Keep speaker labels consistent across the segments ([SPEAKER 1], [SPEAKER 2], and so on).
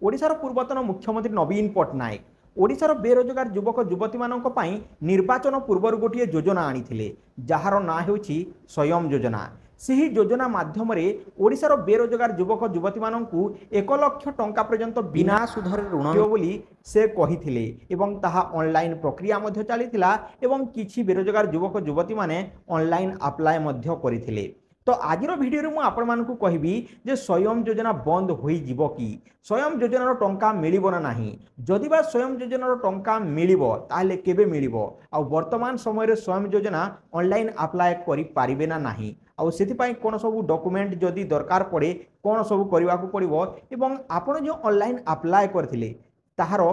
[SPEAKER 1] ओडिशार पूर्वतन मुख्यमंत्री नवीन पट्टनायक ओडिशार बेरोजगार युवक युवती मानक पई निर्वाचन पूर्व गोटे योजना आनी जार ना होछि स्वयं योजना। ସେହି ଯୋଜନା ମାଧ୍ୟମରେ ଓଡ଼ିଶାର ବେରୋଜଗାର ଯୁବକ ଯୁବତୀମାନଙ୍କୁ 1 ଲକ୍ଷ ଟଙ୍କା ପର୍ଯ୍ୟନ୍ତ ବିନା ସୁଧରେ ଋଣ ମିଳିବ ବୋଲି ସେ କହିଥିଲେ ଏବଂ ତାହା ଅନଲାଇନ୍ ପ୍ରକ୍ରିୟା ମଧ୍ୟ ଚାଲିଥିଲା ଏବଂ କିଛି ବେରୋଜଗାର ଯୁବକ ଯୁବତୀମାନେ ଅନଲାଇନ୍ ଆପ୍ଲାଏ ମଧ୍ୟ କରିଥିଲେ। तो आजिर भिडियो मु आपको कहबी जे स्वयं योजना बंद हो कि स्वयं योजनार टंका मिलिबो ना नहीं, जदि बा स्वयं योजनार टंका मिलिबो ताहले केबे मिलिबो आ वर्तमान समय स्वयं योजना ऑनलाइन अप्लाई करि पारिबे ना नहीं आउ सेथिपाई कोन सब डॉक्यूमेंट जदि दरकार पड़े कोन सब करबा को पड़िबो एवं आपण जो ऑनलाइन अप्लाई करथिले ताहार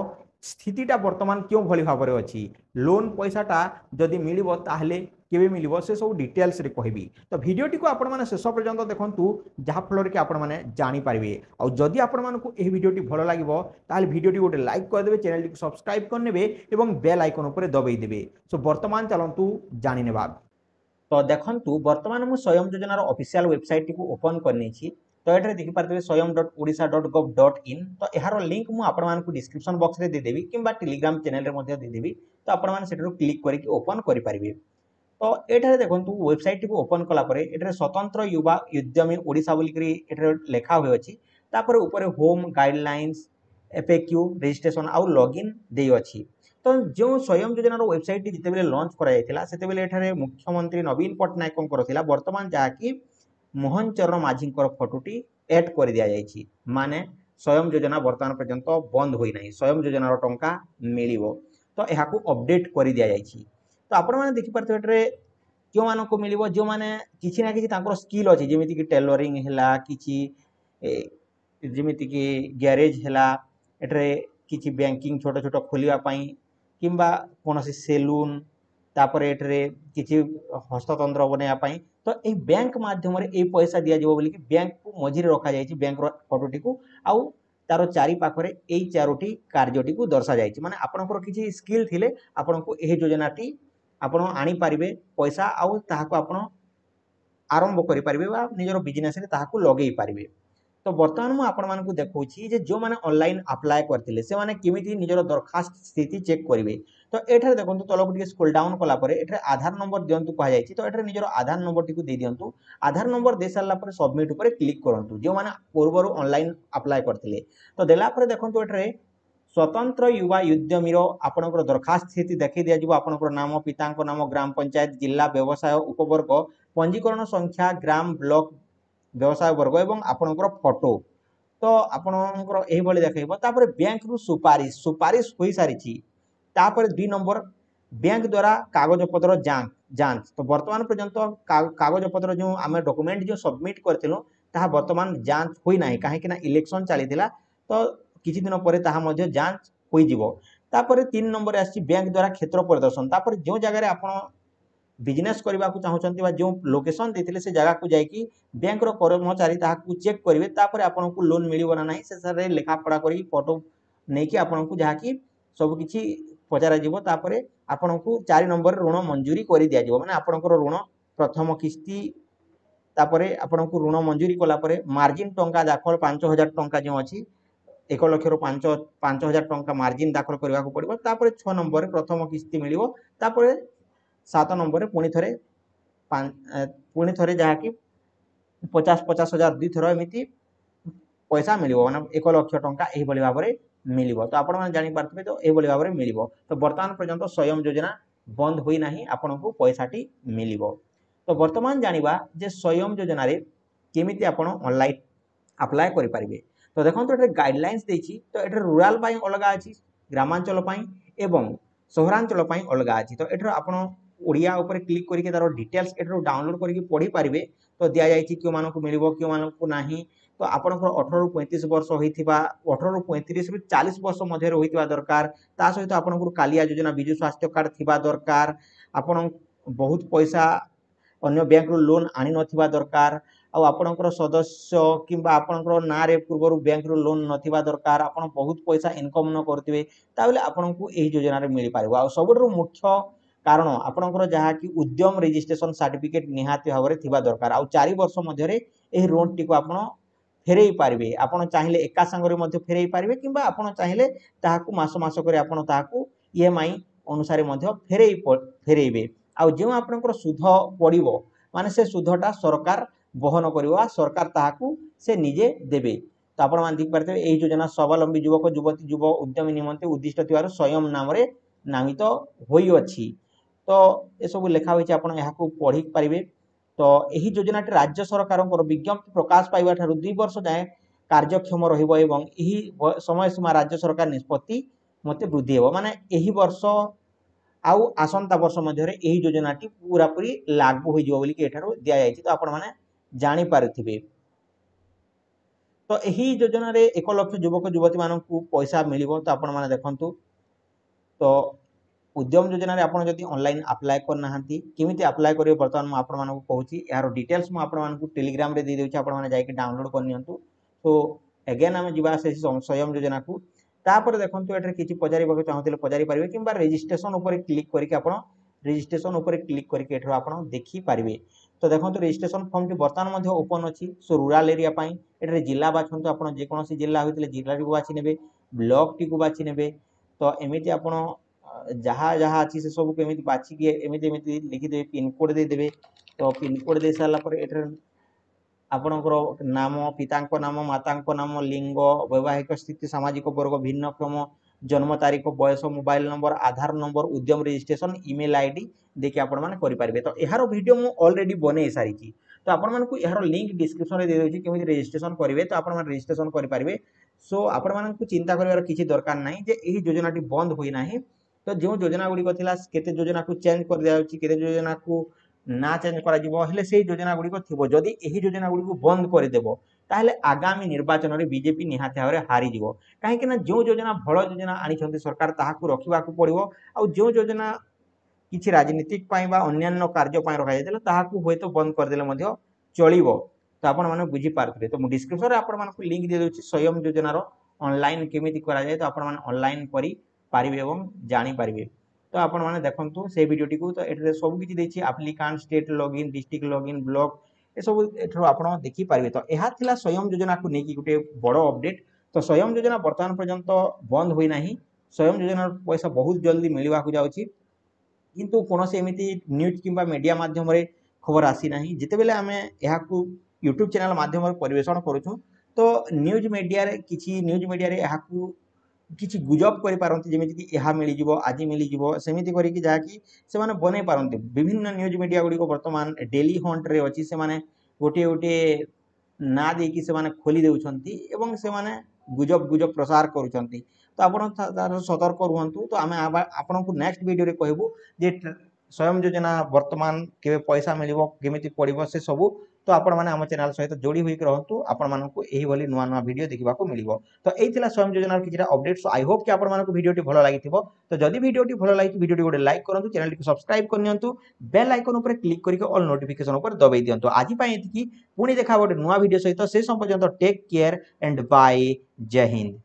[SPEAKER 1] स्थितिटा वर्तमान क्यों भली भाव अच्छी लोन पैसाटा जदि मिलिबो ताहले केबे मिलिबो से सब डिटेल्स रे कहबी। तो वीडियोटी को आपण माने शेष पर्यंत देखंतु जहा फल कि आपण माने जानि पारिबे आ जदि आपण मानकु एही वीडियोटी भलो लागिबो ताहले वीडियोटी गोटे लाइक कर देबे, चैनल को सब्सक्राइब कर नेबे एवं बेल आइकन ऊपर दबाई देबे। सो वर्तमान चलंतु जानि नेबा। तो देखंतु वर्तमान मु स्वयं योजनार ऑफिशियल वेबसाइट को ओपन करनी छी। तो एठारे देखि पारबे swayam.odisha.gov.in। तो एहार लिंक मु आपण मानकु डिस्क्रिप्शन बॉक्स रे दे देबी किंबा टेलीग्राम चैनल रे मध्ये दे देबी। तो आपण माने सेठरो क्लिक करके ओपन करि पारिबे। तो एठारे देखंतु वेबसाइट को ओपन कला परे एठारे स्वतंत्र युवा उद्यमी ओडिशा बोली करी एठारे लेखा होय अछि। तापर ऊपर होम गाइडलाइंस एफएक्यू रजिस्ट्रेशन आउ लॉगिन देई अछि। तो जो स्वयं योजनार वेबसाइट जिते बेले लॉन्च करा जायतिला सेते बेले एठारे मुख्यमंत्री नवीन पट्टनायक करथिला वर्तमान जाकी मोहन चरण माझीकर फोटोटी ऐड कर दिया जायछि। माने स्वयं योजना वर्तमान पर्यंत बंद होई नाही, स्वयं योजनार टंका मिलिबो। तो एहाकू अपडेट कर दिया जायछि। तो आपण माने देखि परते एटरे क्यों मानको मिलिबो जो माने किछि ना किछि तांकर स्किल अछि जेमिति कि टेलरिंग हैला किछि जेमिति कि गैरेज हैला एटरे किछि बैंकिंग छोटो छोटो खोलिया पई किंबा कोनोसी सेलून तापर एटरे किछि हस्ततंत्र बनेया पई। तो ए बैंक माध्यम रे ए पैसा दिया जेबो बोली कि बैंक को मझिरे रखा जायछि बैंक रो फोटोटी को आउ तारो चारि पाखरे ए चारोटी कार्यटी को दर्शा जायछि। माने आपनकर किछि स्किल थिले आपनको एही योजनाटी आपण आनी पारिबे पैसा आउ ताहाको आपण आरंभ करि पारिबे बा निजरो बिजनेस रे ताहाको लगेई पारिबे। तो वर्तमान मु आपण मानकु देखौछि जे जो माने ऑनलाइन अप्लाई करथिले से माने केमिति निजरो दरखास्त स्थिति चेक करिवे। तो एठारे देखंतु तलक टिके स्क्रॉल डाउन कला परे एठारे आधार नंबर दियंतु कहा जायछि। तो एठारे निजरो आधार नंबर टिकु दे दियंतु। आधार नंबर दे सारला परे सबमिट ऊपर क्लिक करंतु जो माने पूर्वरु ऑनलाइन अप्लाई करथिले। तो देला परे देखंतु एठारे स्वतंत्र युवा उद्यमीर आपणकर दरखास्त स्थिति देखी दिया जिवो आपणकर नाम पितांक नाम ग्राम पंचायत जिला व्यवसाय उपवर्ग पंजीकरण संख्या ग्राम ब्लॉक व्यवसाय वर्ग एवं आपणकर फोटो। तो आपणकर एही भली देखैबो। तापर बैंक रु सुपारिश होई सारिछि। तापर 2 नंबर बैंक द्वारा कागज पत्र जांच। तो वर्तमान पर्यंत कागज पत्र जो आमे डॉक्यूमेंट जो सबमिट करथिलो ताहा वर्तमान जांच होई नाही काहे कि ना इलेक्शन चलीथिला। तो किछि दिन परे ताहा मध्ये जांच होई जिवो। तापर 3 नंबर आछि बैंक द्वारा क्षेत्र प्रदर्शन। तापर जो जगह रे आपण बिजनेस करबा को चाहउछंती बा जो लोकेशन देथिले से जगह को जाय कि बैंक रो कर्मचारी ताहा को चेक करिवे। तापर आपण को लोन मिलिबो ना नाही से सारे लेखा पढ़ा करी फोटो नै कि आपण को जहा कि सब किछि पचारा जिवो। तापर आपण को 4 नंबर ऋण मंजूरी करि दिया जिवो। माने आपण को ऋण प्रथम किस्ती तापर आपण को ऋण मंजूरी कला परे मार्जिन टंका दाखल 5000 टंका जो अछि 1 लक्ष रो 5000 टंका मार्जिन दाखल करबा को पड़िबो। तापर 6 नंबर रे प्रथम किस्ती मिलिबो। तापर 7 नंबर रे पुणी थरे जहा कि 50 हजार दुई थरो एमिति पैसा मिलिबो। माने 1 लक्ष टंका एही बली भाबरे मिलिबो। तो आपण माने जानि पारथिबे तो एही बली भाबरे मिलिबो। तो वर्तमान पर्यंत स्वयं योजना बंद होई नाही आपनको पैसाटी मिलिबो। तो वर्तमान जानिबा जे स्वयं योजना रे केमिति आपण ऑनलाइन अप्लाई करि पारिबे। तो देखंतु एटे गाइडलाइंस देछि। तो एटे रूरल पाई अलगा अछि ग्रामांचल पाई एवं सहरांचल पाई अलगा अछि। तो एटे आपण ओडिया ऊपर क्लिक करके तारो डिटेल्स एटे डाउनलोड करके पढी पारिबे। तो दिया जायछि क्यों मानको मिलिबो क्यों मानको नाही। तो आपनकर 18 रु 35 वर्ष होइथिबा 18 रु 35 रु 40 वर्ष मध्ये होइथिबा दरकार। ता सहित आपनकर कालिया योजना बिजु स्वास्थ्य कार्ड थिबा दरकार। आपण बहुत पैसा अन्य बैंक रो लोन आनी नथिबा दरकार। आ आपनकर सदस्य किंबा आपनकर ना रे पूर्व रु बैंक रो लोन नथिबा दरकार। आपण बहुत पैसा इनकम न करथिबे ताबले आपनकु एही योजना रे मिली पारिबो। आ सबरो मुख्य कारण आपनकर जहा कि उद्यम रजिस्ट्रेशन सर्टिफिकेट निहाती भाबरे थिबा दरकार। आ 4 वर्ष मध्ये रे एही लोन टी को आपण फेरई पारे आपण चाहिए एका संगे मध्य फेरई पारे कि आपण चाहिए ताकू मास मास कर आपण ताकू ईएमआई अनुसार फेरई फेरइबे आउ जो आपनकर सुध पड़ो माने से सुधटा सरकार बहन करवा सरकार ताकू से निजे देबे तो आपण मान देख पारते यही योजना स्वावलंबी युवक युवती युव उद्यमी निमंते उद्दिष्ट थिवार स्वयं नाम रे नामित होई अछि तो ए सब लिखा होई आपण यहा को पढ़ी पारिबे तो यही योजनाटी राज्य सरकार विज्ञप्ति प्रकाश पाइबा ठारू 2 वर्ष जाए कार्यक्षम रहिबो एवं यही समय सीमा राज्य सरकार निष्पत्ति मते वृद्धि हेबो माने यही वर्ष आउ आसंता वर्ष मध्य यही योजनाटी पूरा पूरी लागू हो जिवो बोली के एठारो दिया जायछि तो आपण माने जानि पारुथिबे तो यही योजना रे 1 लाख युवक युवती मानकू पैसा मिलिबो तो आपण माने देखंतु तो उद्यम योजना रे आपण जदि ऑनलाइन अप्लाई करना हंती किमिति अप्लाई करियो वर्तमान म आपण मानकू कहूची यार डिटेल्स म आपण मानकू टेलीग्राम रे दे देउची आपण माने जाय के डाउनलोड कर नियंतु तो अगेन हम जीवा से स्वयं योजना को तापर देखंतु एठरे किछि पजारी बके चाहतिले पजारी पारिबे किबा रजिस्ट्रेशन ऊपर क्लिक करके आपण रजिस्ट्रेशन ऊपर क्लिक करके एठरो आपण देखि पारिबे तो देखंतु रजिस्ट्रेशन फॉर्म टी वर्तमान मध्ये ओपन अछि सो रूरल एरिया पई एठरे जिल्ला बाछंतु आपण जे कोनोसी जिल्ला होइतिले जिल्ला को बाछि नेबे ब्लॉक टी को बाछि नेबे तो एमिति आपण जहाँ जहाँ अच्छी से सब केमिति बाछि के एमिति एमिति लिखि देबे पिन कोड दे देबे तो पिन कोड दे साला पर एठरे आपणकर नाम पितांक नाम मातांक नाम लिंग वैवाहिक स्थिति सामाजिक वर्ग भिन्नक्षम जन्म तारीख बयस मोबाइल नंबर आधार नंबर उद्यम रजिस्ट्रेशन ईमेल आईडी देखिए आपण माने करि पारिबे तो एहार वीडियो मु ऑलरेडी बने सारी तो आपण मानकू एहार लिंक डिस्क्रिप्शन रे दे देछि केमिति रजिस्ट्रेशन करिवे तो आपण माने रजिस्ट्रेशन करि पारिबे सो आपण मानकू चिंता करिवार किछि दरकार नाही जे एही योजनाटी बंद होई नाही तो जो योजना गुड़ी थिला केते योजना को चेंज कर दिया जाउछि केते योजना को ना चेंज करा जिवो हेले सेही योजना गुड़ी को थिबो जदी एही योजना गुड़ी को बंद कर देबो ताहले आगामी निर्वाचन रे बीजेपी निहाते भाबरे हारी जिवो काहे कि ना जो योजना भल योजना आनी छथि सरकार ताहा को रखिबा को पड़िबो आ जो योजना किछि राजनीतिक पाई बा अन्यान्य कार्य पाई रखा जायतिला ताहा को होय तो बंद कर देले मध्ये चलिबो तो आपण माने बुझी पारथिबे तो मु डिस्क्रिप्शन रे आपण मानकू लिंक दे दोछि स्वयं योजना रो ऑनलाइन केमिति करा जाय तो आपण माने ऑनलाइन करी पारिबे एवं जानि पारिबे तो आपण माने देखंतु से वीडियोटी को तो एठरे सब किछि देछि applicant state login district login block ए सब एठरो आपण देखि पारिबे तो एहा थिला स्वयं योजना को नेकी गुटे बड़ अपडेट तो स्वयं योजना वर्तमान पर्यंत बंद होई नाही स्वयं योजना पैसा बहुत जल्दी मिलवा को जाउछि किंतु कोनोसे एमिति न्यूज किंबा मीडिया माध्यम रे खबर आसी नाही जिते बेले हमें एहा को YouTube चैनल माध्यम रे परिवेषण करूछु तो न्यूज मीडिया रे किछि न्यूज मीडिया रे एहा को किछि गुजब करि पारंती जेमिति कि एहा मिली जिवो आजि मिली जिवो सेमिति करि कि जा कि से माने बनै पारंती विभिन्न न्यूज मीडिया गुडी को वर्तमान डेली हंट रे अछि से माने गोटे गोटे ना दे कि से माने खोली देउछंती एवं से माने गुजब गुजब प्रसार करूछंती तो आपण तार सतर्क रुहंतु तो आमे आपण को नेक्स्ट वीडियो रे कहबो जे स्वयं योजना वर्तमान केबे पैसा मिलिबो केमिति पड़िबो से सब तो आपण माने हम चैनल सहित जोड़ी होई रहंतु आपण मानकू एही भली नुवा नुवा वीडियो देखिबा को मिलिबो तो एई थिला स्वयं योजना किछटा अपडेट सो आई होप कि आपण मानकू वीडियोटी भलो लागिथिबो तो जदी वीडियोटी भलो लागि वीडियोटी गोटे लाइक करंतु चैनल को सब्सक्राइब करनियंतु बेल आइकन ऊपर क्लिक करके ऑल नोटिफिकेशन ऊपर दबाई दियंतु आजि पई एतिकी पुणी देखा गोटे नुवा वीडियो सहित से संपर्यंत टेक केयर एंड बाय जय हिंद।